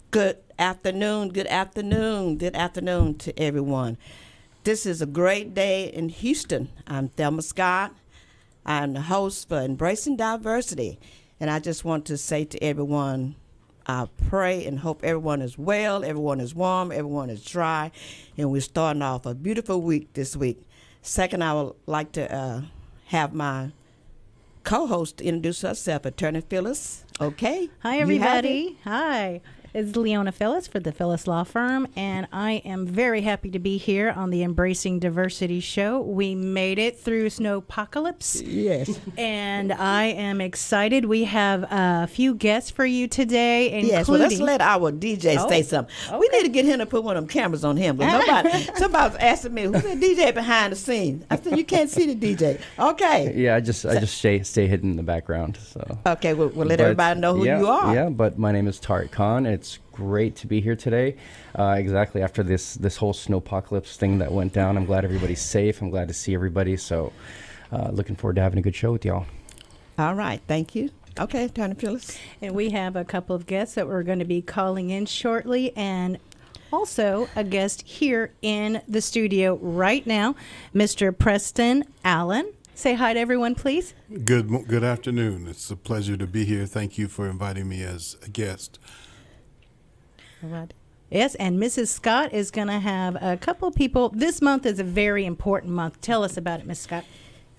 Good afternoon, good afternoon to everyone. This is a great day in Houston. I'm Thelma Scott. I'm the host for Embracing Diversity. And I just want to say to everyone, I pray and hope everyone is well, everyone is warm, everyone is dry, and we're starting off a beautiful week this week. Second, I would like to have my co-host introduce herself, Attorney Filis. Okay. Hi, everybody. Hi. It's Leona Filis for the Filis Law Firm, and I am very happy to be here on the Embracing Diversity show. We made it through snowpocalypse. Yes. And I am excited. We have a few guests for you today, including... Yes, well, let's let our DJ say something. Okay. We need to get him to put one of them cameras on him. But somebody's asking me, who's the DJ behind the scenes? I said, you can't see the DJ. Okay. Yeah, I just stay hidden in the background. So. Okay, we'll let everybody know who you are. Yeah, but my name is Tariq Khan. It's great to be here today. Exactly after this whole snowpocalypse thing that went down. I'm glad everybody's safe. I'm glad to see everybody. So looking forward to having a good show with y'all. All right, thank you. Okay, Attorney Phyllis. And we have a couple of guests that we're going to be calling in shortly, and also a guest here in the studio right now, Mr. Preston Allen. Say hi to everyone, please. Good afternoon. It's a pleasure to be here. Thank you for inviting me as a guest. All right. Yes, and Mrs. Scott is going to have a couple of people. This month is a very important month. Tell us about it, Miss Scott.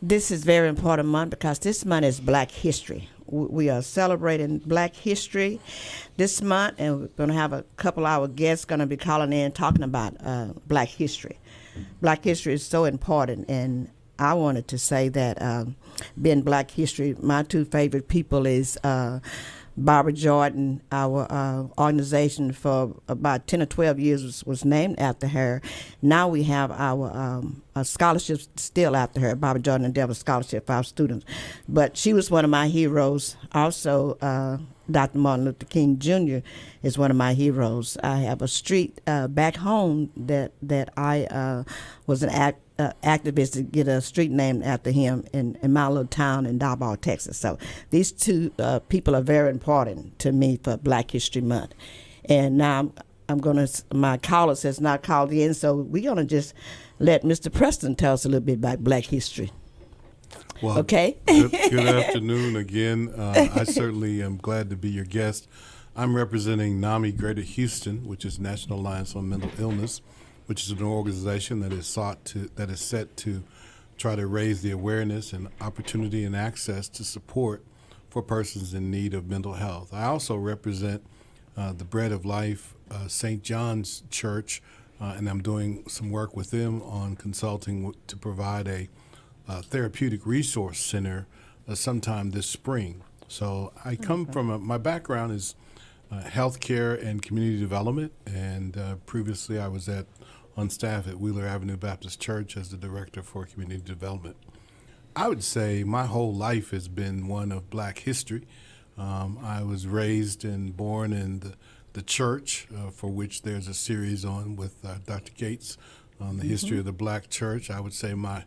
This is a very important month because this month is Black History. We are celebrating Black History this month, and we're going to have a couple of our guests going to be calling in talking about Black History. Black History is so important, and I wanted to say that being Black History, my two favorite people is Barbara Jordan. Our organization for about 10 or 12 years was named after her. Now we have our scholarships still after her, Barbara Jordan Endeavor Scholarship for our students. But she was one of my heroes. Also, Dr. Martin Luther King Jr. is one of my heroes. I have a street back home that I was an activist to get a street named after him in my little town in Dalbar, Texas. So these two people are very important to me for Black History Month. And now my callers has not called in, so we're going to just let Mr. Preston tell us a little bit about Black history. Well, okay. Good afternoon again. I certainly am glad to be your guest. I'm representing NAMI Greater Houston, which is National Alliance on Mental Illness, which is an organization that is set to try to raise the awareness and opportunity and access to support for persons in need of mental health. I also represent the Bread of Life St. John's Church, and I'm doing some work with them on consulting to provide a therapeutic resource center sometime this spring. So I come from my background is healthcare and community development, and previously I was on staff at Wheeler Avenue Baptist Church as the director for community development. I would say my whole life has been one of Black history. I was raised and born in the church, for which there's a series on with Dr. Gates on the history of the Black church. I would say my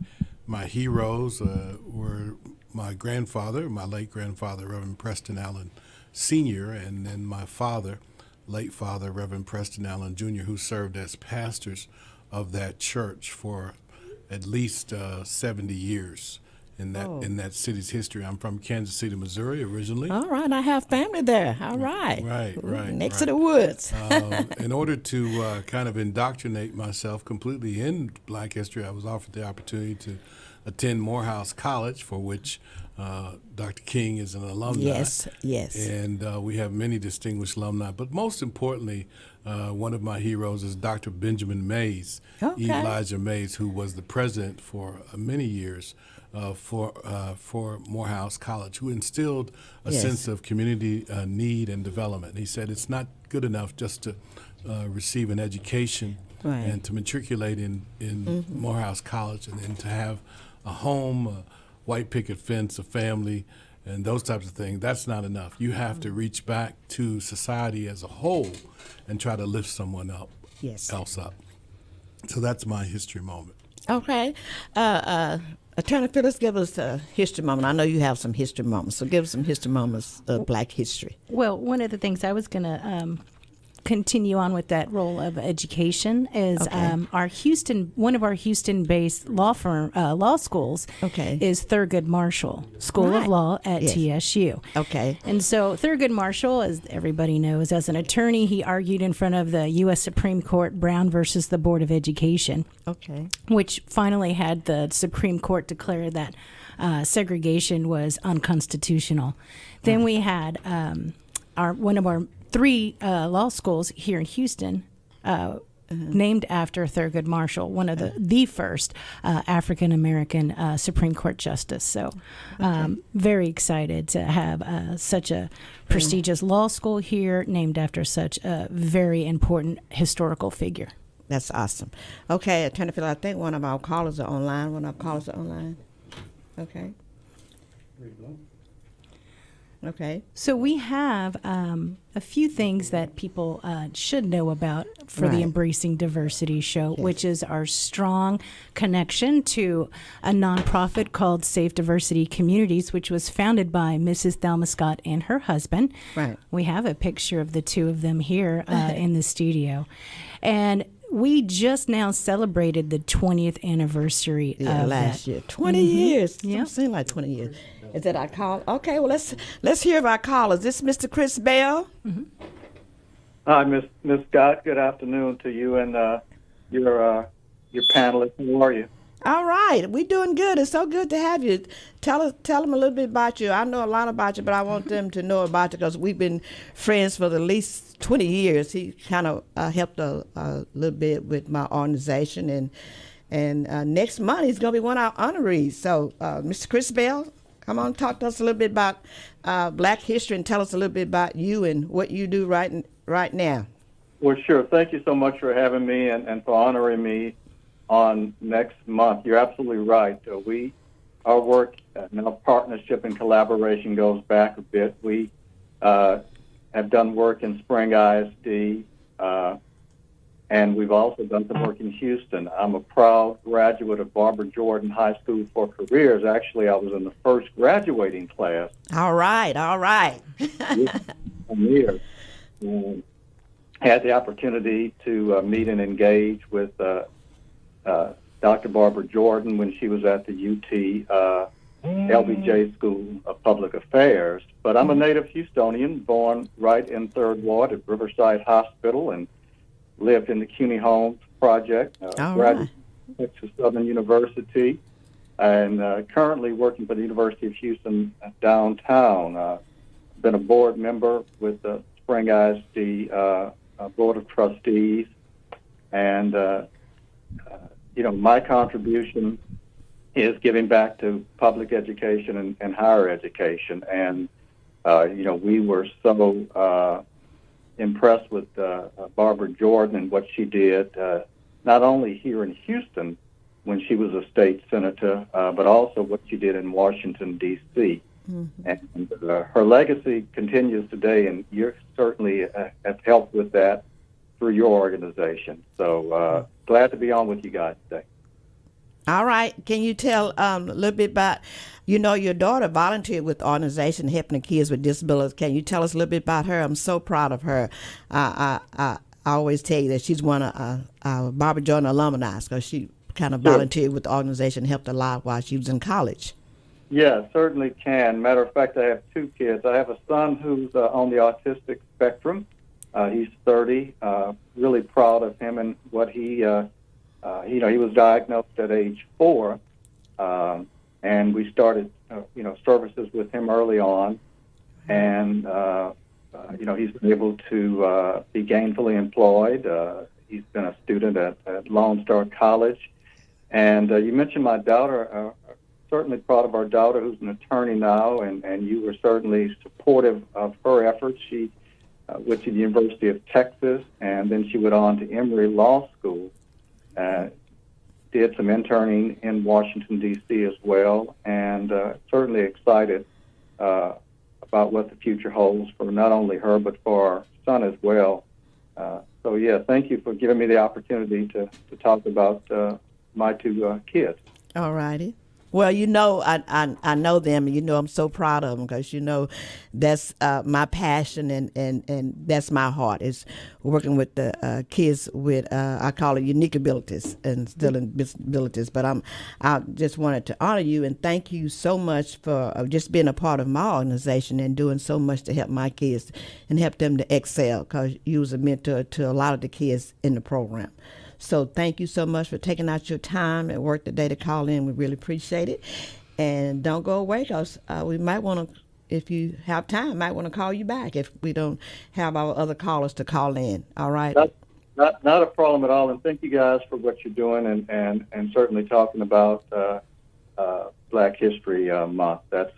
heroes were my grandfather, my late grandfather, Reverend Preston Allen Sr., and then my father, late father, Reverend Preston Allen Jr., who served as pastors of that church for at least 70 years in that city's history. I'm from Kansas City, Missouri, originally. All right, I have family there. All right. Right. Next to the woods. In order to kind of indoctrinate myself completely in Black history, I was offered the opportunity to attend Morehouse College, for which Dr. King is an alumni. Yes. And we have many distinguished alumni. But most importantly, one of my heroes is Dr. Benjamin Mays, Elijah Mays, who was the president for many years for Morehouse College, who instilled a sense of community need and development. He said it's not good enough just to receive an education and to matriculate in Morehouse College and then to have a home, a white picket fence, a family, and those types of things. That's not enough. You have to reach back to society as a whole and try to lift someone else up. So that's my history moment. Okay. Attorney Phyllis, give us a history moment. I know you have some history moments, so give us some history moments of Black history. Well, one of the things I was going to continue on with that role of education is one of our Houston-based law schools Okay. is Thurgood Marshall School of Right. Law at Yes. TSU. Okay. And so Thurgood Marshall, as everybody knows, as an attorney, he argued in front of the U.S. Supreme Court, Brown versus the Board of Education, Okay. which finally had the Supreme Court declare that segregation was unconstitutional. Then we had one of our 3 law schools here in Houston named after Thurgood Marshall, one of the first African American Supreme Court justice. So very excited to have such a prestigious law school here named after such a very important historical figure. That's awesome. Okay, Attorney Phil, I think one of our callers are online. Okay. Okay. So we have a few things that people should know about for the Right. Embracing Diversity show, which is our strong connection to a nonprofit called Safe Diversity Communities, which was founded by Mrs. Thelma Scott and her husband. Right. We have a picture of the two of them here in the studio. And we just now celebrated the 20th anniversary Yeah, of last that. year. 20 years. Yep. It seemed like 20 years. Is that our call? Okay, well, let's hear about callers. This is Mr. Chris Bell. Hi, Miss Scott. Good afternoon to you and your panelists. How are you? All right, we doing good. It's so good to have you. Tell them a little bit about you. I know a lot about you, but I want them to know about you because we've been friends for at least 20 years. He kind of helped a little bit with my organization, and next month he's going to be one of our honorees. So, Mr. Chris Bell, come on, talk to us a little bit about Black history and tell us a little bit about you and what you do right now. Well, sure. Thank you so much for having me and for honoring me on next month. You're absolutely right. Our work and our partnership and collaboration goes back a bit. We have done work in Spring ISD, and we've also done some work in Houston. I'm a proud graduate of Barbara Jordan High School for Careers. Actually, I was in the first graduating class. All right. Years. Had the opportunity to meet and engage with Dr. Barbara Jordan when she was at the UT LBJ School of Public Affairs. But I'm a native Houstonian, born right in 3rd Ward at Riverside Hospital and lived in the CUNY Homes Project, graduate from Texas Southern University, and currently working for the University of Houston downtown. Been a board member with the Spring ISD Board of Trustees, and my contribution is giving back to public education and higher education. And we were so impressed with Barbara Jordan and what she did, not only here in Houston when she was a state senator, but also what she did in Washington, D.C. Mm-hmm. And her legacy continues today, and you certainly have helped with that through your organization. So glad to be on with you guys today. All right. Can you tell a little bit about, your daughter volunteered with the organization helping the kids with disabilities. Can you tell us a little bit about her? I'm so proud of her. I always tell you that she's one of Barbara Jordan alumni because she kind of volunteered with the organization, helped a lot while she was in college. Yeah, certainly can. Matter of fact, I have 2 kids. I have a son who's on the autistic spectrum. He's 30. Really proud of him and what he, he was diagnosed at age 4, and we started, services with him early on, and he's been able to be gainfully employed. He's been a student at Lone Star College, and you mentioned my daughter. Certainly proud of our daughter, who's an attorney now, and you were certainly supportive of her efforts. She went to the University of Texas, and then she went on to Emory Law School. Did some interning in Washington, D.C. as well, and certainly excited about what the future holds for not only her, but for our son as well. Thank you for giving me the opportunity to talk about my 2 kids. All righty. Well, I know them, and I'm so proud of them because that's my passion, and that's my heart is working with the kids with I call it unique abilities and still in disabilities. But I just wanted to honor you and thank you so much for just being a part of my organization and doing so much to help my kids and help them to excel because you was a mentor to a lot of the kids in the program. So thank you so much for taking out your time at work today to call in. We really appreciate it. And don't go away because we might want to, if you have time, might want to call you back if we don't have our other callers to call in. All right? Not a problem at all. And thank you guys for what you're doing and certainly talking about Black History Month. That's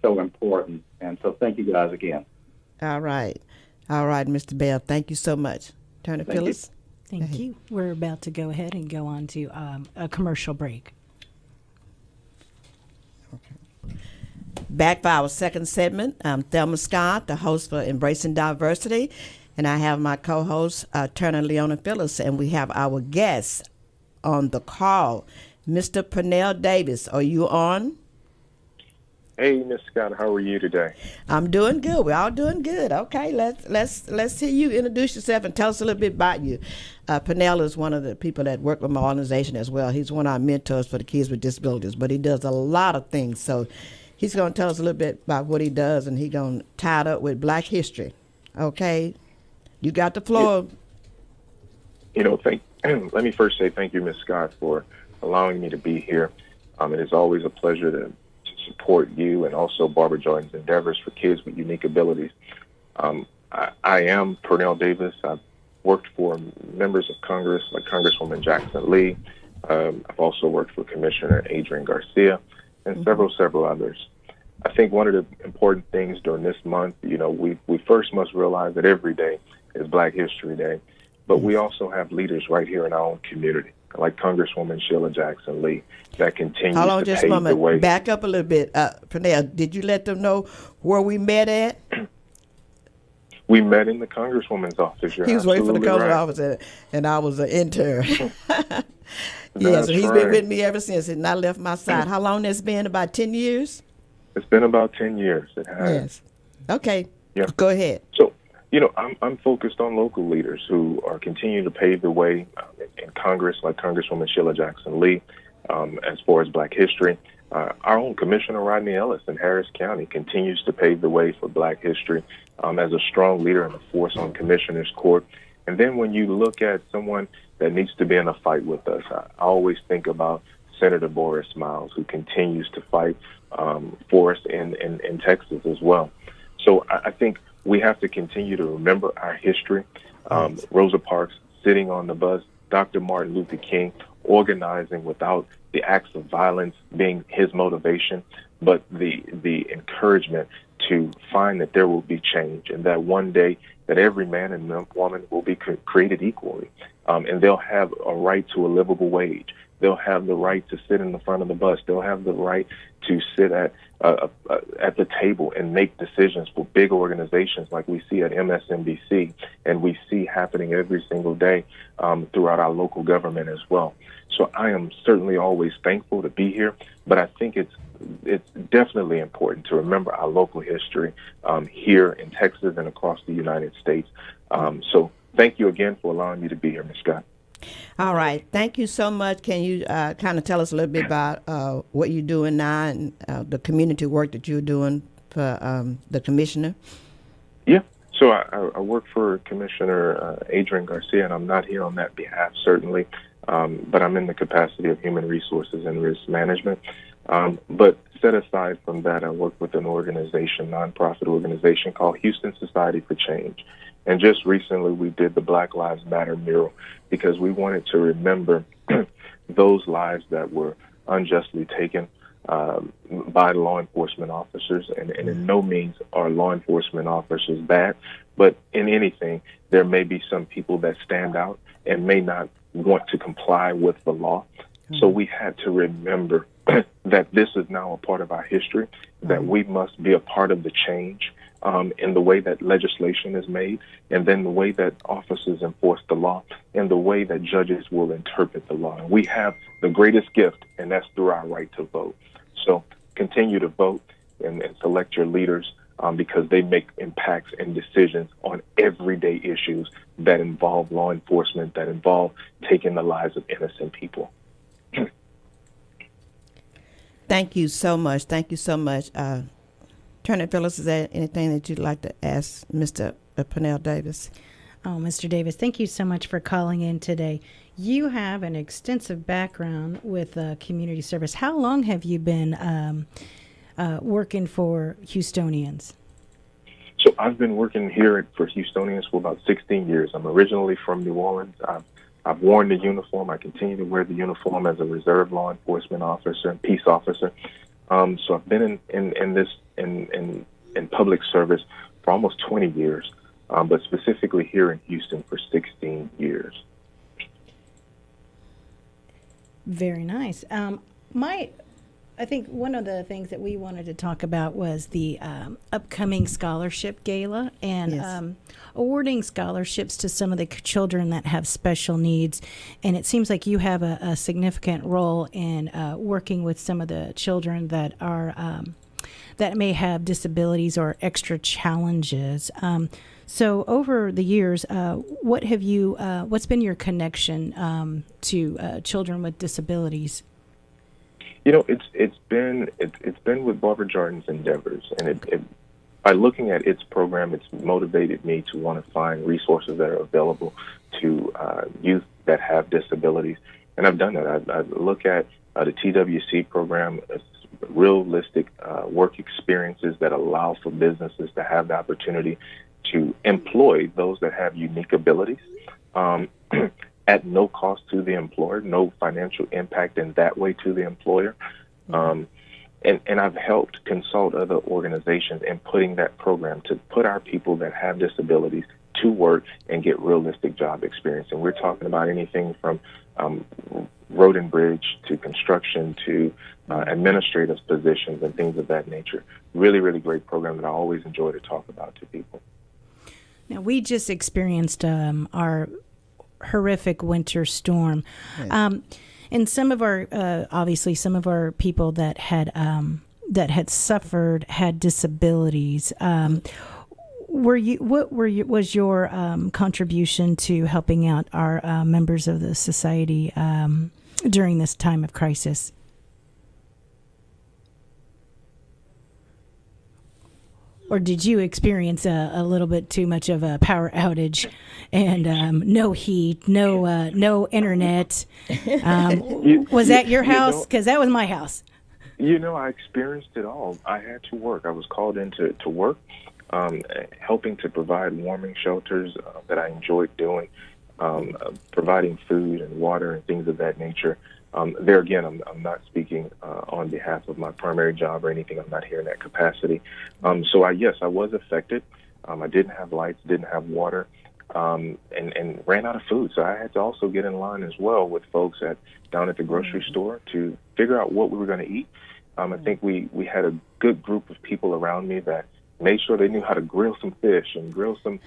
so important. And so thank you guys again. All right. All right, Mr. Bell. Thank you so much. Turn to Phyllis. Thank you. We're about to go ahead and go on to a commercial break. Back for our second segment. I'm Thelma Scott, the host for Embracing Diversity, and I have my co-host, Turner Leona Filis, and we have our guest on the call, Mr. Pernell Davis. Are you on? Hey, Miss Scott, how are you today? I'm doing good. We're all doing good. Okay, let's hear you introduce yourself and tell us a little bit about you. Pernell is one of the people that work with my organization as well. He's one of our mentors for the kids with disabilities, but he does a lot of things. So he's going to tell us a little bit about what he does, and he's going to tie it up with Black history. Okay, you got the floor. Let me first say thank you, Miss Scott, for allowing me to be here. It is always a pleasure to support you and also Barbara Jordan's endeavors for kids with unique abilities. I am Pernell Davis. I've worked for members of Congress like Congresswoman Jackson Lee. I've also worked for Commissioner Adrian Garcia and several others. I think one of the important things during this month, we first must realize that every day is Black History Day, but we also have leaders right here in our own community, like Congresswoman Sheila Jackson Lee, that continues Hold on to just a pave the moment. way. Back up a little bit. Pernell, did you let them know where we met at? We met in the Congresswoman's office. You're He was waiting for the absolutely Congresswoman's right. office, and I was an intern. Yes, That's and he's right. been with me ever since, and I left my side. How long has it been? About 10 years? It's been about 10 years. It has. Yes. Okay. Yeah. Go ahead. So, I'm focused on local leaders who are continuing to pave the way in Congress, like Congresswoman Sheila Jackson Lee, as far as Black history. Our own Commissioner Rodney Ellis in Harris County continues to pave the way for Black history as a strong leader and a force on Commissioner's Court. And then when you look at someone that needs to be in a fight with us, I always think about Senator Boris Miles, who continues to fight for us in Texas as well. So I think we have to continue to remember our history. Rosa Parks sitting on the bus, Dr. Martin Luther King organizing without the acts of violence being his motivation, but the encouragement to find that there will be change and that one day that every man and woman will be created equally, and they'll have a right to a livable wage. They'll have the right to sit in the front of the bus. They'll have the right to sit at the table and make decisions for big organizations like we see at MSNBC and we see happening every single day throughout our local government as well. So I am certainly always thankful to be here, but I think it's definitely important to remember our local history here in Texas and across the United States. So thank you again for allowing me to be here, Ms. Scott. All right. Thank you so much. Can you kind of tell us a little bit about what you're doing now and the community work that you're doing for the commissioner? Yeah. So I work for Commissioner Adrian Garcia, and I'm not here on that behalf, certainly, but I'm in the capacity of human resources and risk management. But set aside from that, I work with an nonprofit organization called Houston Society for Change. And just recently, we did the Black Lives Matter mural because we wanted to remember those lives that were unjustly taken by law enforcement officers. And in no means are law enforcement officers bad, but in anything, there may be some people that stand out and may not want to comply with the law. So we had to remember that this is now a part of our history, that we must be a part of the change in the way that legislation is made, and then the way that officers enforce the law, and the way that judges will interpret the law. And we have the greatest gift, and that's through our right to vote. So continue to vote and select your leaders because they make impacts and decisions on everyday issues that involve law enforcement, that involve taking the lives of innocent people. Thank you so much. Thank you so much. Attorney Filis, is there anything that you'd like to ask Mr. Pernell Davis? Oh, Mr. Davis, thank you so much for calling in today. You have an extensive background with community service. How long have you been working for Houstonians? So I've been working here for Houstonians for about 16 years. I'm originally from New Orleans. I've worn the uniform. I continue to wear the uniform as a reserve law enforcement officer and peace officer. So I've been in public service for almost 20 years, but specifically here in Houston for 16 years. Very nice. I think one of the things that we wanted to talk about was the upcoming scholarship gala and Yes. Awarding scholarships to some of the children that have special needs. And it seems like you have a significant role in working with some of the children that are that may have disabilities or extra challenges. So over the years, what's been your connection to children with disabilities? You know, it's been with Barbara Jordan's endeavors, and by looking at its program, it's motivated me to want to find resources that are available to youth that have disabilities, and I've done that. I look at the TWC program as realistic work experiences that allow for businesses to have the opportunity to employ those that have unique abilities. At no cost to the employer, no financial impact in that way to the employer. And I've helped consult other organizations in putting that program to put our people that have disabilities to work and get realistic job experience. And we're talking about anything from road and bridge to construction to administrative positions and things of that nature. Really, really great program that I always enjoy to talk about to people. Now, we just experienced our horrific winter storm. Yes. And some of our, obviously, some of our people that had suffered had disabilities. Was your contribution to helping out our members of the society during this time of crisis? Or did you experience a little bit too much of a power outage and no heat, no internet? Was that your house? Because that was my house. You know, I experienced it all. I had to work. I was called in to work, helping to provide warming shelters that I enjoyed doing, providing food and water and things of that nature. There again, I'm not speaking on behalf of my primary job or anything. I'm not here in that capacity. So I was affected. I didn't have lights, didn't have water, and ran out of food. So I had to also get in line as well with folks down at the grocery store to figure out what we were going to eat. I think we had a good group of people around me that made sure they knew how to grill some fish and grill some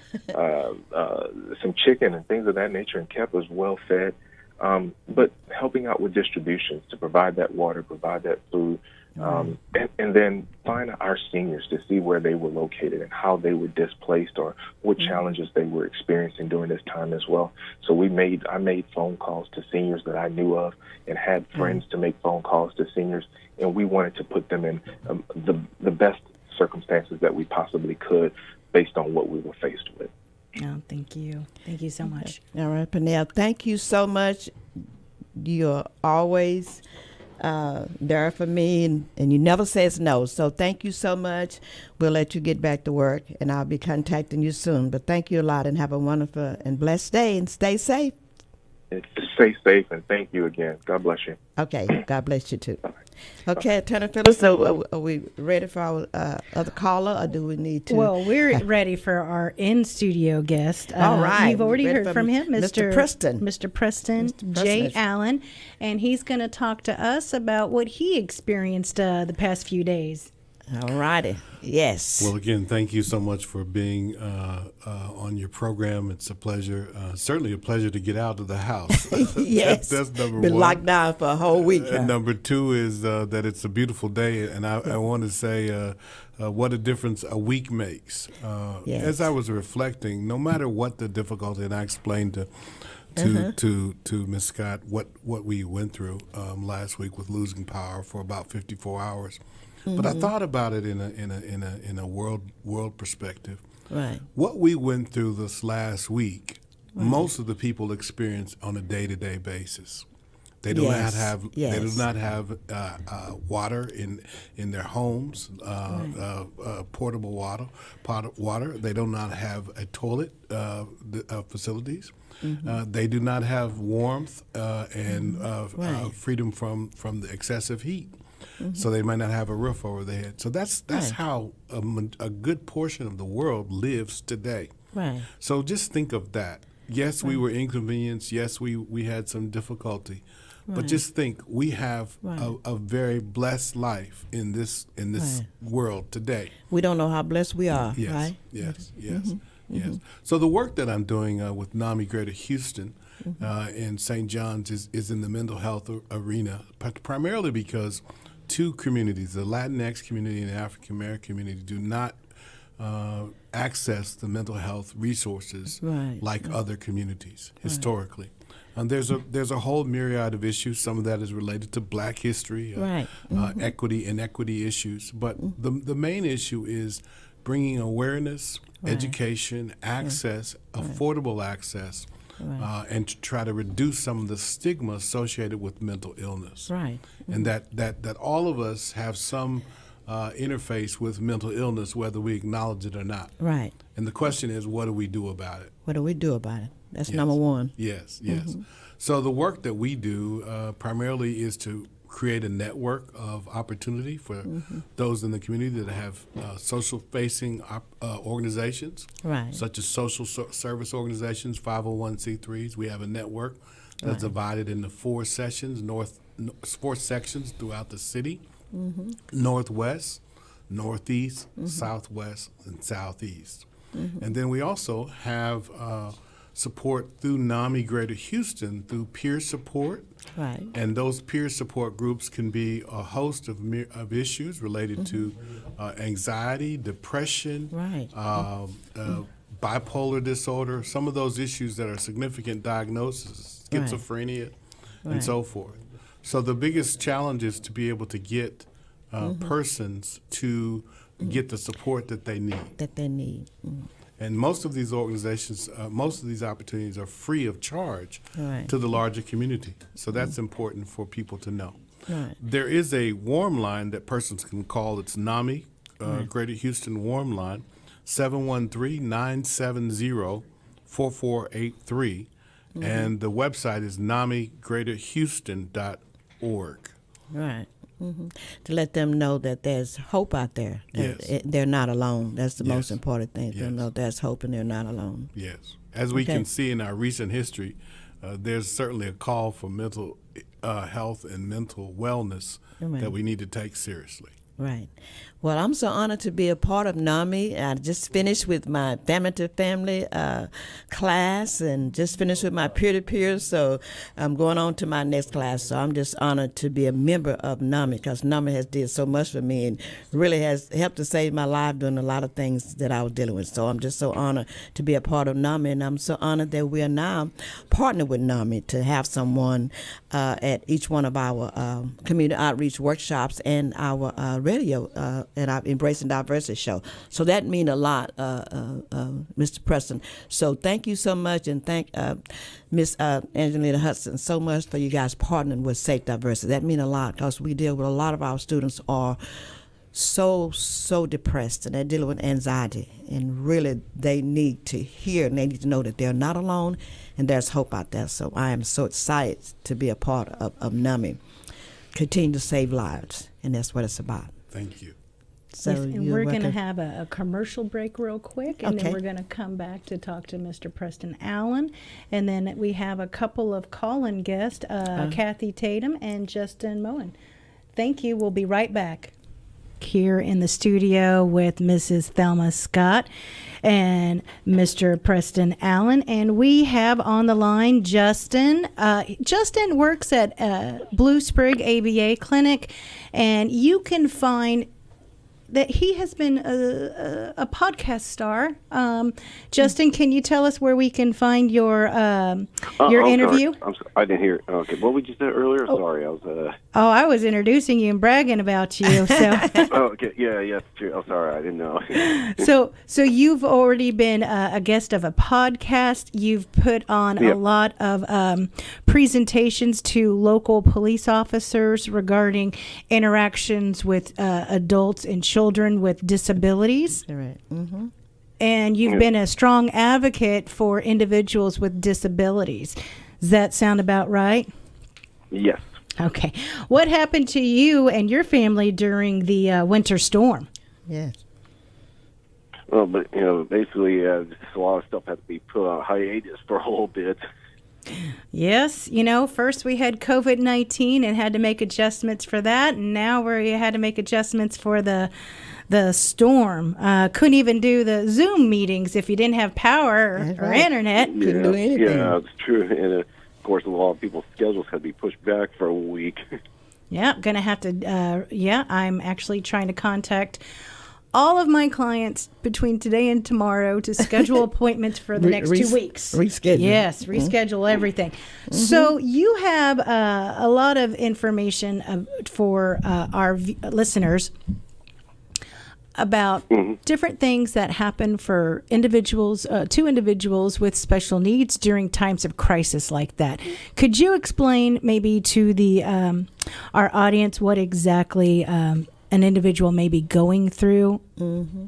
chicken and things of that nature, and kept us well fed. But helping out with distributions to provide that water, provide that food, and then find our seniors to see where they were located and how they were displaced or what challenges they were experiencing during this time as well. So I made phone calls to seniors that I knew of and had friends to make phone calls to seniors, and we wanted to put them in the best circumstances that we possibly could based on what we were faced with. Oh, thank you. Thank you so much. All right, Pernell, thank you so much. You're always there for me, and you never says no. So thank you so much. We'll let you get back to work, and I'll be contacting you soon. But thank you a lot, and have a wonderful and blessed day, and stay safe. Stay safe, and thank you again. God bless you. Okay, God bless you too. Okay, Attorney Filis, so are we ready for our other caller, or do we need to? Well, we're ready for our in-studio guest. All right. You've already Ready heard from him, Mr. Preston. Mr. Preston J. Allen, and he's going to talk to us about what he experienced the past few days. All righty. Yes. Well, again, thank you so much for being on your program. It's a pleasure, certainly a pleasure to get out of the house. Yes. That's number Been one. locked down for a whole week. And number two is that it's a beautiful day, and I want to say what a difference a week makes. Yes. As I was reflecting, no matter what the difficulty, and I explained to Ms. Scott what we went through last week with losing power for about 54 hours. But I thought about it in a world perspective. Right. What we went through this last week, most of the people experience on a day-to-day basis. They do not have they do not have water in their homes, portable water. They do not have a toilet facilities. They do not have warmth and freedom from the excessive heat. So they might not have a roof over their head. So that's how a good portion of the world lives today. Right. So just think of that. Yes, we were inconvenienced. Yes, we had some difficulty. But just think, we have a very blessed life in this world today. We don't know how blessed we are, Yes, right? yes, yes, yes. So the work that I'm doing with NAMI Greater Houston in St. John's is in the mental health arena, primarily because two communities, the Latinx community and the African American community, do not access the mental health resources like other communities historically. And there's a whole myriad of issues. Some of that is related to Black history, equity, inequity issues. But the main issue is bringing awareness, education, access, affordable access, and to try to reduce some of the stigma associated with mental illness. Right. And that all of us have some interface with mental illness, whether we acknowledge it or not. Right. And the question is, what do we do about it? What do we do about it? That's number one. Yes, yes. So the work that we do primarily is to create a network of opportunity for those in the community that have social-facing organizations, such as social service organizations, 501c3s. We have a network that's divided into four sections throughout the city: Northwest, Northeast, Southwest, and Southeast. And then we also have support through NAMI Greater Houston through peer support. Right. And those peer support groups can be a host of issues related to anxiety, depression, bipolar disorder, some of those issues that are significant diagnoses, schizophrenia, and so forth. So the biggest challenge is to be able to get persons to get the support that they need. And most of these organizations, most of these opportunities are free of charge to the larger community. So that's important for people to know. There is a warm line that persons can call. It's NAMI, Greater Houston Warm Line, 713-970-4483. And the website is namigreaterhouston.org. Right. To let them know that there's hope out there. They're not alone. That's the most important thing. To know there's hope and they're not alone. Yes. As we can see in our recent history, there's certainly a call for mental health and mental wellness that we need to take seriously. Right. Well, I'm so honored to be a part of NAMI. I just finished with my family class and just finished with my peer-to-peer, so I'm going on to my next class. So I'm just honored to be a member of NAMI because NAMI has did so much for me and really has helped to save my life doing a lot of things that I was dealing with. So I'm just so honored to be a part of NAMI, and I'm so honored that we are now partnered with NAMI to have someone at each one of our community outreach workshops and our radio and our Embracing Diversity show. So that means a lot, Mr. Preston. So thank you so much, and thank Miss Angelina Hudson so much for you guys partnering with Safe Diversity. That means a lot because we deal with a lot of our students are so depressed and they're dealing with anxiety, and really they need to hear and they need to know that they're not alone and there's hope out there. So I am so excited to be a part of NAMI. Continue to save lives, and that's what it's about. Thank you. So and we're going to have a commercial break real quick, and then we're going to come back to talk to Mr. Preston Allen. And then we have a couple of call-in guests, Kathy Tatum and Justin Moen. Thank you. We'll be right back. here in the studio with Mrs. Thelma Scott and Mr. Preston Allen. And we have on the line Justin. Justin works at Blue Sprig ABA Clinic, and you can find that he has been a podcast star. Justin, can you tell us where we can find your interview? Sorry. I didn't hear. Okay, what would you say earlier? Sorry, I was. Oh, I was introducing you and bragging about you. So. Okay, yeah, true. Oh, sorry, I didn't know. So you've already been a guest of a podcast. You've put on a lot of presentations to local police officers regarding interactions with adults and children with disabilities. Right. Mm-hmm. And you've been a strong advocate for individuals with disabilities. Does that sound about right? Yes. Okay. What happened to you and your family during the winter storm? Yes. Well, but basically, just a lot of stuff had to be put on hiatus for a little bit. Yes, first we had COVID-19 and had to make adjustments for that, and now we had to make adjustments for the storm. Couldn't even do the Zoom meetings if you didn't have power or internet. Couldn't do anything. Yeah, that's true. And of course, a lot of people's schedules had to be pushed back for a week. Yeah, gonna have to. I'm actually trying to contact all of my clients between today and tomorrow to schedule appointments for the next 2 weeks. Reschedule. Yes, reschedule everything. Mm-hmm. So you have a lot of information for our listeners about different things that happen for individuals, to individuals with special needs during times of crisis like that. Could you explain maybe to the our audience what exactly an individual may be going through? Mm-hmm.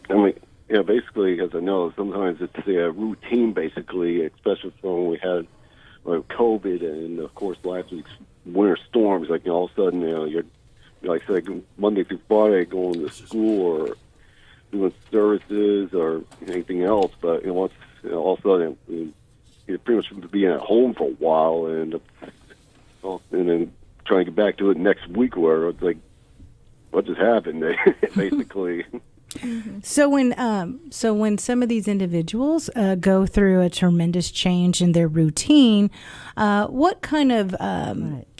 I mean, basically, as I know, sometimes it's a routine, basically, especially when we had COVID and, of course, last week's winter storms. Like, all of a sudden, you're, like, say, Monday through Friday going to school or doing services or anything else. But, once all of a sudden, you're pretty much being at home for a while and then trying to get back to it next week where it's like, what just happened, basically. So when some of these individuals go through a tremendous change in their routine, what kind of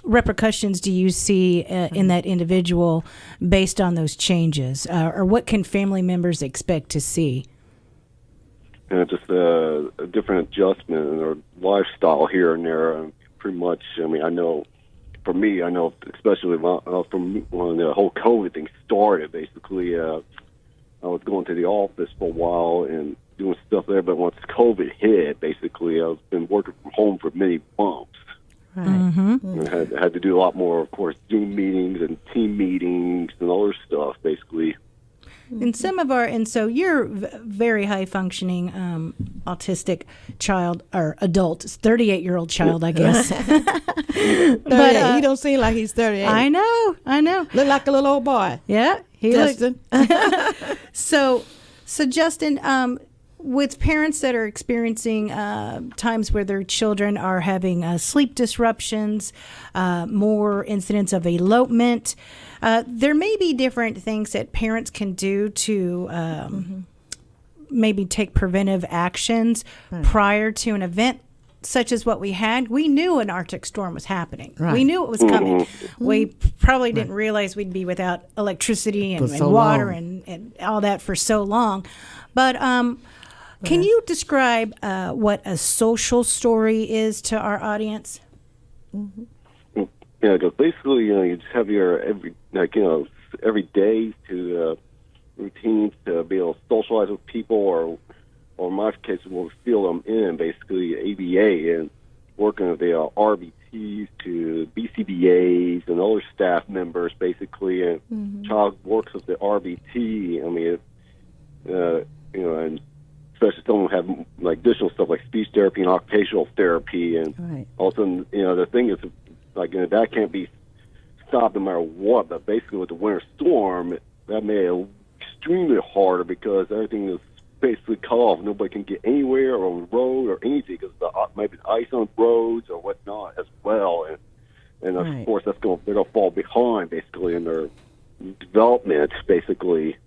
repercussions do you see in that individual based on those changes, or what can family members expect to see? Just a different adjustment in their lifestyle here and there. Pretty much, I mean, I know. For me, I know, especially from when the whole COVID thing started, basically, I was going to the office for a while and doing stuff there, but once COVID hit, basically, I've been working from home for many months. Right. Mm-hmm. And I had to do a lot more, of course, Zoom meetings and team meetings and other stuff, basically. And so you're very high functioning autistic child or adult, 38-year-old child, I guess. But he don't seem like he's 38. I know. Look like a little old boy. Yeah, he Justin. So Justin, with parents that are experiencing times where their children are having sleep disruptions, more incidents of elopement, there may be different things that parents can do to maybe take preventive actions prior to an event such as what we had. We knew an Arctic storm was happening. Right. We knew it was coming. We probably didn't realize we'd be without electricity and water and all that for so long. But can you describe what a social story is to our audience? Yeah, because basically, you just have your every day to routines to be able to socialize with people, or in my case, we'll fill them in, basically, ABA, and working with the RBTs to BCBAs and other staff members, basically, and child works with the RBT. I mean, and especially someone who have like additional stuff like speech therapy and occupational therapy, and also, the thing is, like, that can't be stopped no matter what. But basically, with the winter storm, that made it extremely harder because everything is basically cut off. Nobody can get anywhere on the road or anything because maybe the ice on roads or whatnot as well. And of course, they're going to fall behind basically in their development, basically.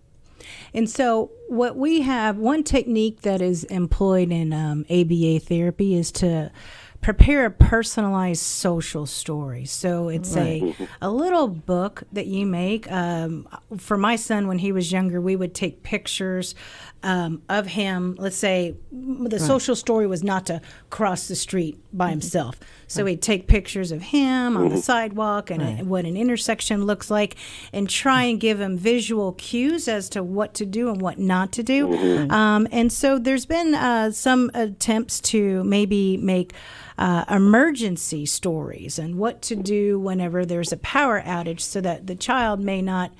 And so, what we have, one technique that is employed in ABA therapy is to prepare a personalized social story. So it's a little book that you make. For my son, when he was younger, we would take pictures of him. Let's say the social story was not to cross the street by himself. So we'd take pictures of him on the sidewalk and what an intersection looks like, and try and give him visual cues as to what to do and what not to do. And so there's been some attempts to maybe make emergency stories and what to do whenever there's a power outage so that the child may not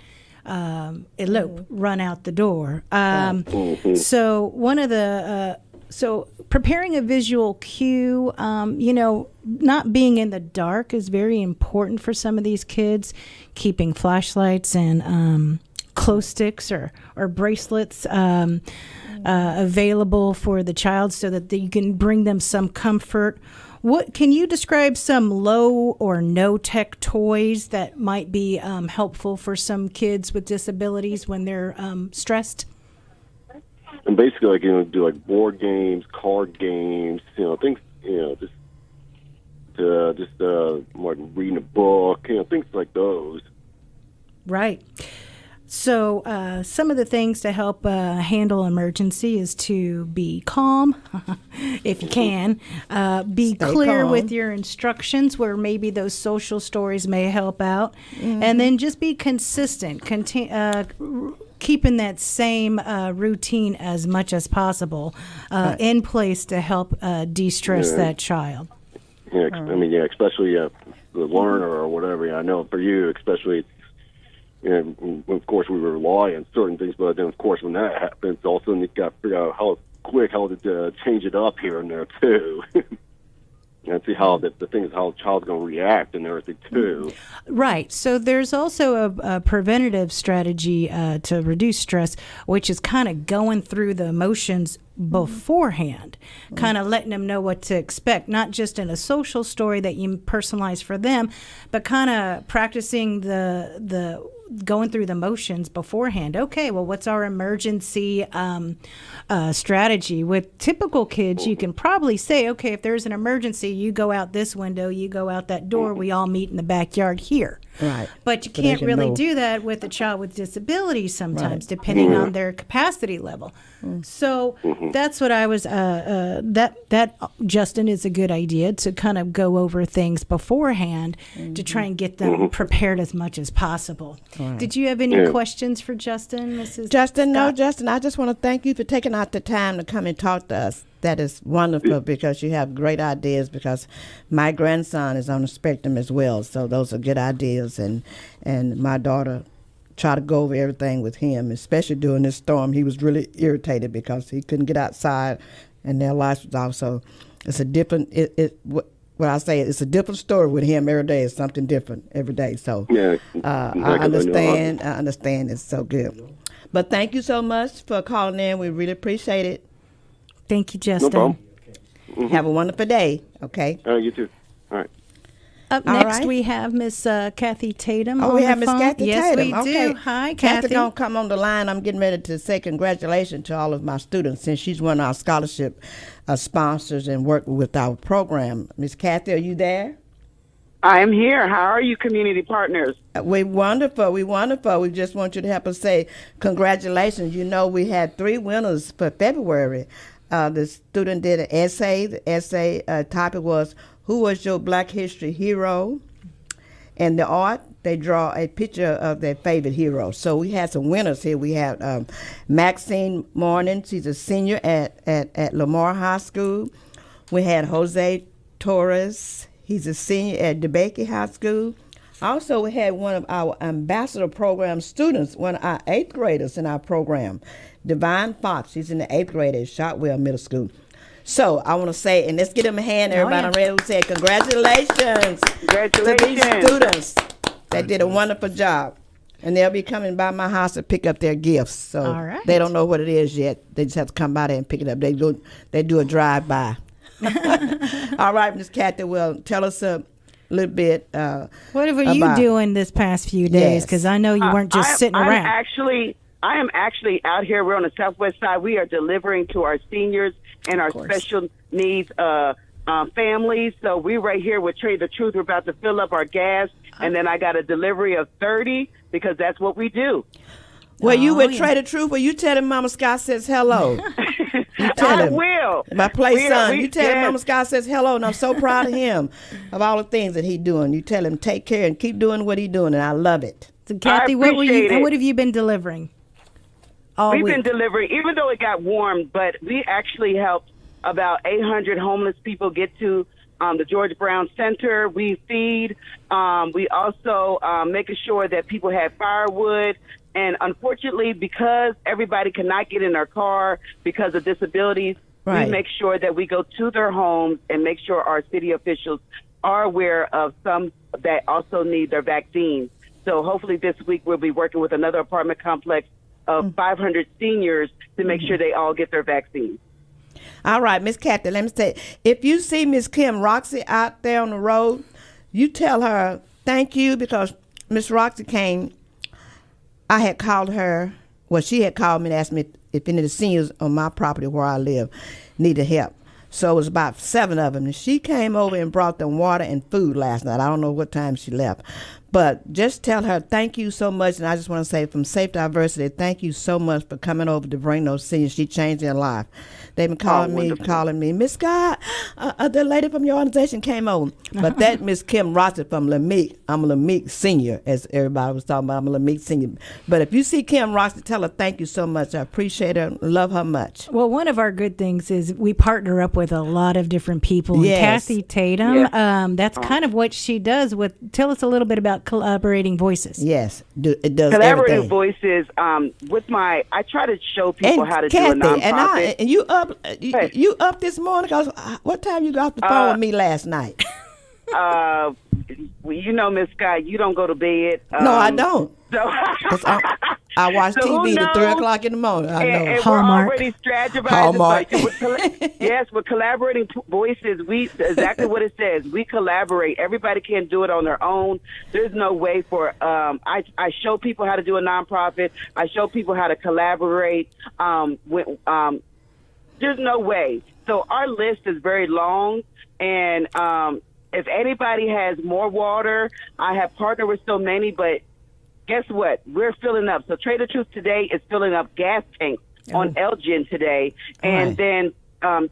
elope, run out the door. So one of the so preparing a visual cue, not being in the dark is very important for some of these kids. Keeping flashlights and glow sticks or bracelets available for the child so that you can bring them some comfort. What can you describe some low or no tech toys that might be helpful for some kids with disabilities when they're stressed? And basically, do like board games, card games, things, just like reading a book, things like those. Right. So some of the things to help handle emergency is to be calm, if you can. Be Stay clear calm. with your instructions where maybe those social stories may help out. And then just be consistent, keeping that same routine as much as possible in place to help de-stress that child. Yeah, especially the learner or whatever. I know for you, especially, of course, we rely on certain things, but then, of course, when that happens, all of a sudden you got to figure out how to change it up here and there too, and see how the thing is how the child's going to react and everything too. Right. So there's also a preventative strategy to reduce stress, which is kind of going through the motions beforehand, kind of letting them know what to expect, not just in a social story that you personalize for them, but kind of practicing the going through the motions beforehand. Okay, well, what's our emergency strategy? With typical kids, you can probably say, okay, if there's an emergency, you go out this window, you go out that door, we all meet in the backyard here. Right. But you So they can't can really know. do that with a child with disabilities sometimes, depending on their capacity level. So that's what I was, that Justin, is a good idea to kind of go over things beforehand to try and get them prepared as much as possible. Did you have any questions for Justin, Mrs. Justin, no, Scott? Justin, I just want to thank you for taking out the time to come and talk to us. That is wonderful because you have great ideas, because my grandson is on the spectrum as well. So those are good ideas. And my daughter tried to go over everything with him, especially during this storm. He was really irritated because he couldn't get outside and their lights was off. So it's a different, what I say, it's a different story with him every day. It's something different every day. So I understand. It's so good. But thank you so much for calling in. We really appreciate it. Thank you, No Justin. problem. Have a wonderful day, okay? You too. All right. Up All next, right. we have Miss Kathy Tatum. Oh, on we the have Miss phone. Kathy Yes, Tatum. we Okay. do. Hi, Kathy. Kathy gonna come on the line. I'm getting ready to say congratulations to all of my students, since she's one of our scholarship sponsors and work with our program. Miss Kathy, are you there? I'm here. How are you, community partners? We wonderful. We wonderful. We just want you to help us say congratulations. You know, we had 3 winners for February. The student did an essay. The essay topic was, who was your Black History hero? And the art, they draw a picture of their favorite hero. So we had some winners here. We have Maxine Morning. She's a senior at Lamar High School. We had Jose Torres. He's a senior at DeBakey High School. Also, we had one of our ambassador program students, one of our 8th graders in our program, Divine Fox. He's in the 8th grade at Shotwell Middle School. So I want to say, and let's give them a hand, everybody. I'm ready to say congratulations to these students. They did a wonderful job. And they'll be coming by my house to pick up their gifts. So All right. they don't know what it is yet. They just have to come by there and pick it up. They do a drive-by. All right, Miss Kathy, well, tell us little bit. What were you about- doing this past few days? Yes. Because I know you weren't just sitting around. I am actually out here. We're on the southwest side. We are delivering to our seniors and our special needs families. So we're right here with Trade the Truth. We're about to fill up our gas, and then I got a delivery of 30 because that's what we do. Well, you would Trade the Truth. Well, you tell him Mama Scott says hello. You tell I him. will. My play son. We- You tell him yes. Mama Scott says hello, and I'm so proud of him of all the things that he doing. You tell him take care and keep doing what he doing, and I love it. So, Kathy, what appreciate it. have you been delivering? All We've week. been delivering, even though it got warm, but we actually helped about 800 homeless people get to the George Brown Center. We feed. We also making sure that people have firewood. And unfortunately, because everybody cannot get in their car because of disabilities, Right. we make sure that we go to their homes and make sure our city officials are aware of some that also need their vaccines. So hopefully this week we'll be working with another apartment complex of 500 seniors to make sure they all get their vaccines. All right, Miss Kathy, let me say, if you see Miss Kim Roxy out there on the road, you tell her thank you, because Miss Roxy came. I had called her. Well, she had called me and asked me if any of the seniors on my property where I live needed help. So it was about 7 of them. And she came over and brought them water and food last night. I don't know what time she left. But just tell her thank you so much. And I just want to say from Safe Diversity, thank you so much for coming over to bring those seniors. She changed their life. They've been calling me, Miss Scott, the lady from your organization came over. But that Miss Kim Rossett from Lamique, I'm a Lamique senior, as everybody was talking about. I'm a Lamique senior. But if you see Kim Rossett, tell her thank you so much. I appreciate her, love her much. Well, one of our good things is we partner up with a lot of different people. Yes. And Kathy Tatum, that's kind of what she does. Tell us a little bit about Collaborating Voices. Yes, it does Collaborative everything. Voices. I try to show people how to Kathy, do a nonprofit. and you up Hey. you up this morning? Cause what time you got off the phone with me last night? Well, you know, Miss Scott, you don't go to bed. No, I don't. So 'Cause I watch So who TV to 3 knows? o'clock in the morning. I know. and Hallmark. we're already strategizing. Hallmark. With Collaborating Voices, exactly what it says. We collaborate. Everybody can't do it on their own. There's no way for. I show people how to do a nonprofit. I show people how to collaborate. There's no way. So our list is very long, and if anybody has more water, I have partnered with so many, but guess what? We're filling up. So Trade the Truth today is filling up gas tanks on Elgin today. And then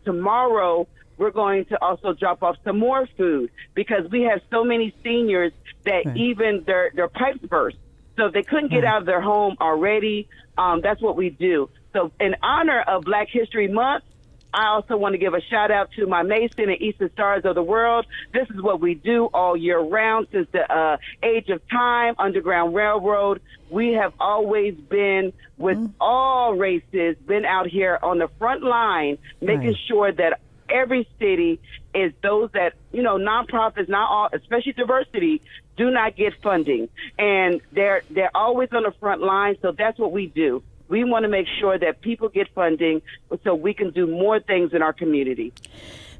tomorrow we're going to also drop off some more food because we have so many seniors that even their pipes burst. So if they couldn't get out of their home already, that's what we do. So in honor of Black History Month, I also want to give a shout out to my Mason and Eastern Stars of the World. This is what we do all year round since the age of time, Underground Railroad. We have always been with all races, been out here on the front line, making sure that every city is those that, nonprofits, not all, especially diversity, do not get funding. And they're always on the front line. So that's what we do. We want to make sure that people get funding so we can do more things in our community.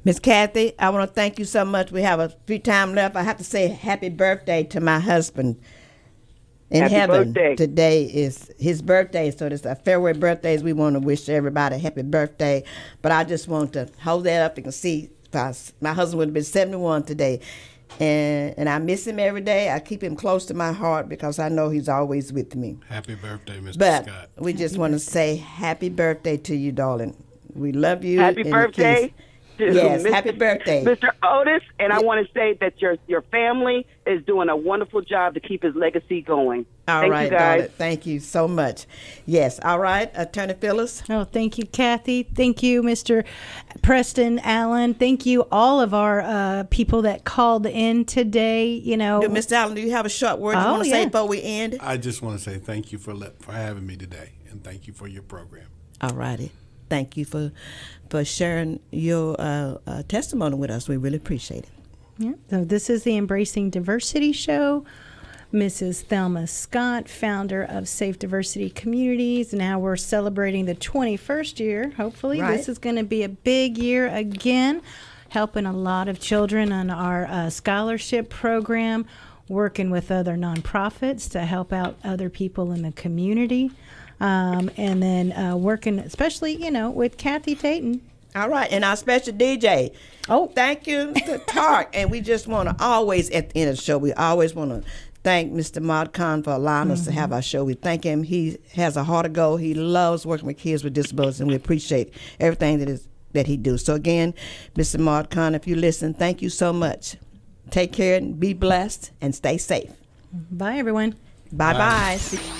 Miss Kathy, I want to thank you so much. We have a few time left. I have to say happy birthday to my husband in Happy heaven. birthday. Today is his birthday, so there's a farewell birthdays. We want to wish everybody a happy birthday. But I just want to hold that up. You can see my husband would have been 71 today. And I miss him every day. I keep him close to my heart because I know he's always with me. Happy birthday, Mr. But Scott. we just want to say happy birthday to you, darling. We love you. Happy and birthday kiss. to Yes, happy birthday. Mr. Otis. And I want to say that your family is doing a wonderful job to keep his legacy going. All Thank right, you guys. darling. Thank you so much. Yes, all right. Attorney Filis. Oh, thank you, Kathy. Thank you, Mr. Preston Allen. Thank you, all of our people that called in today. Mr. Allen, do you have a short word you Oh, want to say yeah. before we end? I just want to say thank you for having me today, and thank you for your program. All righty. Thank you for sharing your testimony with us. We really appreciate it. Yeah. So this is the Embracing Diversity Show. Mrs. Thelma Scott, founder of Safe Diversity Communities. Now we're celebrating the 21st year. Hopefully Right. this is going to be a big year again. helping a lot of children on our scholarship program, working with other nonprofits to help out other people in the community, and then working especially, with Kathy Tayton. All right, and our special DJ. Oh. Thank you to Tark. And we just want to always, at the end of the show, we always want to thank Mr. Mod Khan for allowing us to have our show. We thank him. He has a heart of gold. He loves working with kids with disabilities, and we appreciate everything that he does. So again, Mr. Mod Khan, if you listen, thank you so much. Take care and be blessed and stay safe. Bye, everyone. Bye-bye.